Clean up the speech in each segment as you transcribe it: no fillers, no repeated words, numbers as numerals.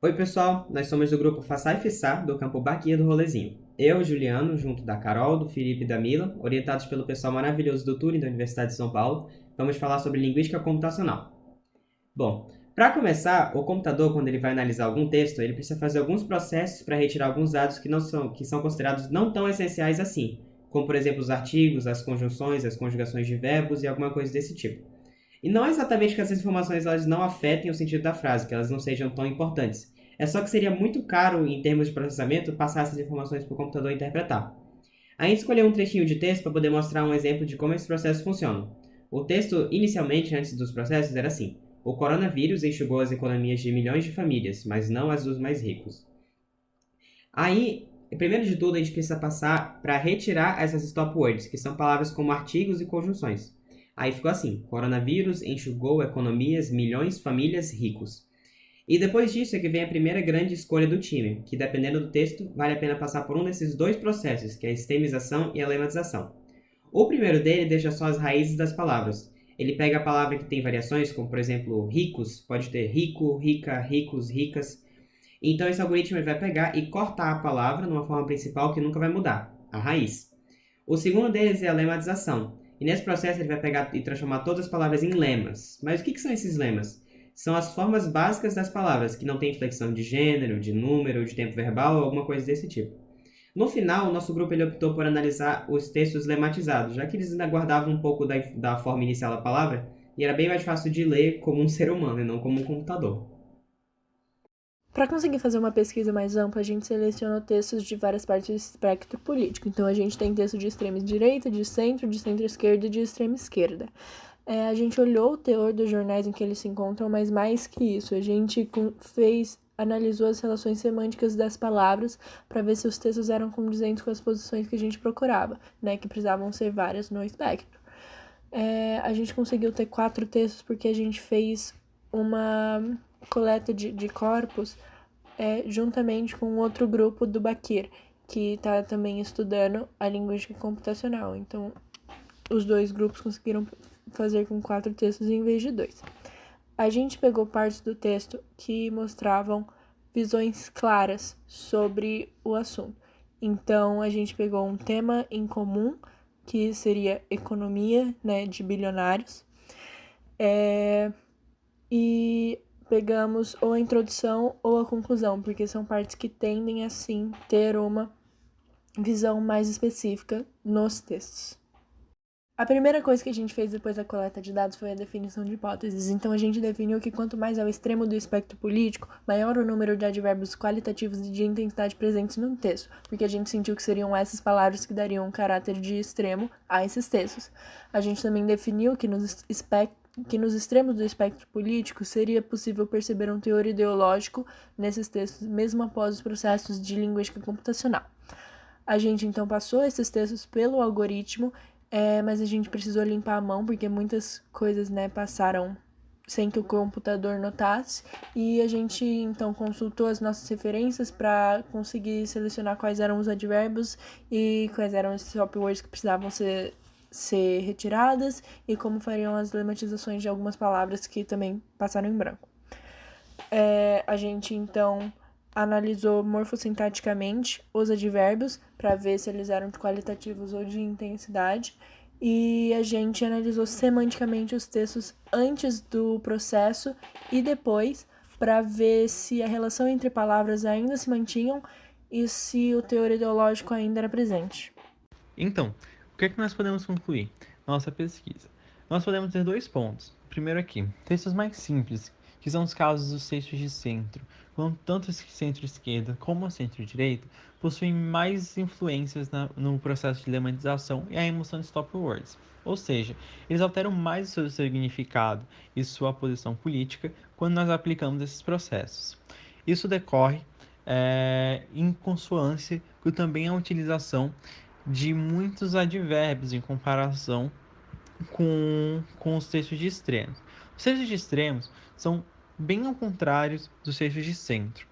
Oi, pessoal, nós somos do grupo Façá e Fissá, do campo Baquia do Rolezinho. Eu, Juliano, junto da Carol, do Felipe e da Mila, orientados pelo pessoal maravilhoso do Turing da Universidade de São Paulo, vamos falar sobre linguística computacional. Bom, para começar, o computador, quando ele vai analisar algum texto, ele precisa fazer alguns processos para retirar alguns dados que são considerados não tão essenciais assim, como, por exemplo, os artigos, as conjunções, as conjugações de verbos e alguma coisa desse tipo. E não é exatamente que essas informações elas não afetem o sentido da frase, que elas não sejam tão importantes. É só que seria muito caro, em termos de processamento, passar essas informações para o computador interpretar. A gente escolheu um trechinho de texto para poder mostrar um exemplo de como esses processos funcionam. O texto, inicialmente, antes dos processos, era assim: o coronavírus enxugou as economias de milhões de famílias, mas não as dos mais ricos. Aí, primeiro de tudo, a gente precisa passar para retirar essas stop words, que são palavras como artigos e conjunções. Aí ficou assim: coronavírus enxugou economias, milhões, famílias, ricos. E depois disso é que vem a primeira grande escolha do time, que dependendo do texto, vale a pena passar por um desses dois processos, que é a estemização e a lematização. O primeiro dele deixa só as raízes das palavras. Ele pega a palavra que tem variações, como por exemplo ricos, pode ter rico, rica, ricos, ricas. Então esse algoritmo ele vai pegar e cortar a palavra numa forma principal que nunca vai mudar, a raiz. O segundo deles é a lematização. E nesse processo ele vai pegar e transformar todas as palavras em lemas. Mas o que são esses lemas? São as formas básicas das palavras, que não tem inflexão de gênero, de número, de tempo verbal ou alguma coisa desse tipo. No final, o nosso grupo ele optou por analisar os textos lematizados, já que eles ainda guardavam um pouco da forma inicial da palavra, e era bem mais fácil de ler como um ser humano e não como um computador. Para conseguir fazer uma pesquisa mais ampla, a gente selecionou textos de várias partes do espectro político. Então, a gente tem texto de extrema direita, de centro-esquerda e de extrema esquerda. A gente olhou o teor dos jornais em que eles se encontram, mas mais que isso, a gente analisou as relações semânticas das palavras para ver se os textos eram condizentes com as posições que a gente procurava, né, que precisavam ser várias no espectro. A gente conseguiu ter 4 textos porque a gente fez uma coleta de corpos juntamente com outro grupo do Bakir, que está também estudando a linguística computacional. Então, os dois grupos conseguiram fazer com 4 textos em vez de 2. A gente pegou partes do texto que mostravam visões claras sobre o assunto. Então, a gente pegou um tema em comum, que seria economia, né, de bilionários, e pegamos ou a introdução ou a conclusão, porque são partes que tendem, assim, ter uma visão mais específica nos textos. A primeira coisa que a gente fez depois da coleta de dados foi a definição de hipóteses. Então, a gente definiu que quanto mais ao extremo do espectro político, maior o número de advérbios qualitativos e de intensidade presentes no texto, porque a gente sentiu que seriam essas palavras que dariam um caráter de extremo a esses textos. A gente também definiu que nos extremos do espectro político seria possível perceber um teor ideológico nesses textos, mesmo após os processos de linguística computacional. A gente, então, passou esses textos pelo algoritmo, mas a gente precisou limpar a mão, porque muitas coisas, né, passaram sem que o computador notasse, e a gente, então, consultou as nossas referências para conseguir selecionar quais eram os advérbios e quais eram os stop words que precisavam ser retiradas e como fariam as lematizações de algumas palavras que também passaram em branco. A gente, então, analisou morfossintaticamente os advérbios para ver se eles eram qualitativos ou de intensidade, e a gente analisou semanticamente os textos antes do processo e depois para ver se a relação entre palavras ainda se mantinham e se o teor ideológico ainda era presente. Então, o que é que nós podemos concluir na nossa pesquisa? Nós podemos ter 2 pontos. O primeiro aqui, textos mais simples, que são os casos dos textos de centro, quando tanto o centro-esquerda como o centro-direita possuem mais influências no processo de lematização e a emoção de stop words. Ou seja, eles alteram mais o seu significado e sua posição política quando nós aplicamos esses processos. Isso decorre em consonância com também a utilização de muitos advérbios em comparação com os textos de extremos. Os textos de extremos são bem ao contrário dos textos de centro,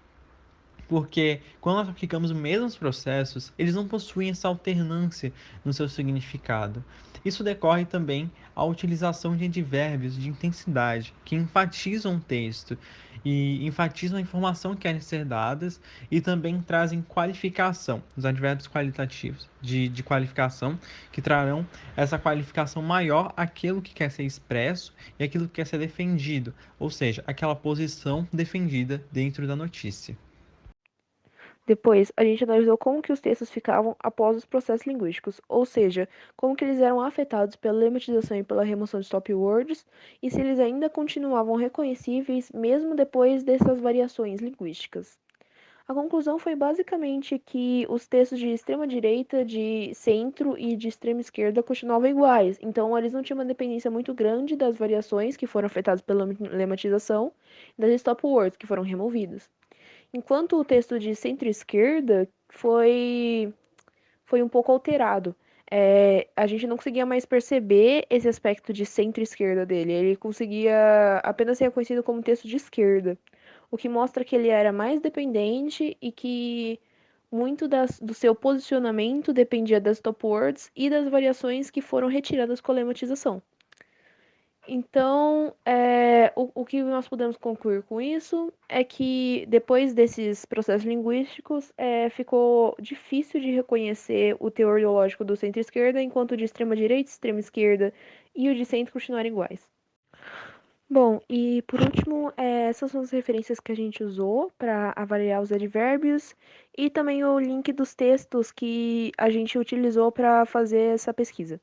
porque quando nós aplicamos os mesmos processos, eles não possuem essa alternância no seu significado. Isso decorre também à utilização de advérbios de intensidade, que enfatizam o texto e enfatizam a informação que querem ser dadas e também trazem qualificação, os advérbios qualitativos de qualificação, que trarão essa qualificação maior àquilo que quer ser expresso e aquilo que quer ser defendido, ou seja, aquela posição defendida dentro da notícia. Depois, a gente analisou como que os textos ficavam após os processos linguísticos, ou seja, como que eles eram afetados pela lematização e pela remoção de stop words, e se eles ainda continuavam reconhecíveis mesmo depois dessas variações linguísticas. A conclusão foi basicamente que os textos de extrema direita, de centro e de extrema esquerda continuavam iguais, então eles não tinham uma dependência muito grande das variações que foram afetadas pela lematização e das stop words que foram removidas. Enquanto o texto de centro-esquerda foi um pouco alterado. A gente não conseguia mais perceber esse aspecto de centro-esquerda dele. Ele conseguia apenas ser reconhecido como texto de esquerda, o que mostra que ele era mais dependente e que muito do seu posicionamento dependia das top words e das variações que foram retiradas com a lematização. Então, o que nós podemos concluir com isso é que depois desses processos linguísticos, ficou difícil de reconhecer o teor ideológico do centro-esquerda, enquanto o de extrema-direita, extrema-esquerda e o de centro continuaram iguais. Bom, e por último, essas são as referências que a gente usou para avaliar os advérbios e também o link dos textos que a gente utilizou para fazer essa pesquisa.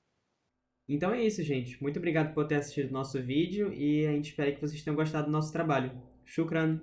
Então é isso, gente. Muito obrigado por ter assistido o nosso vídeo e a gente espera que vocês tenham gostado do nosso trabalho. Shukran!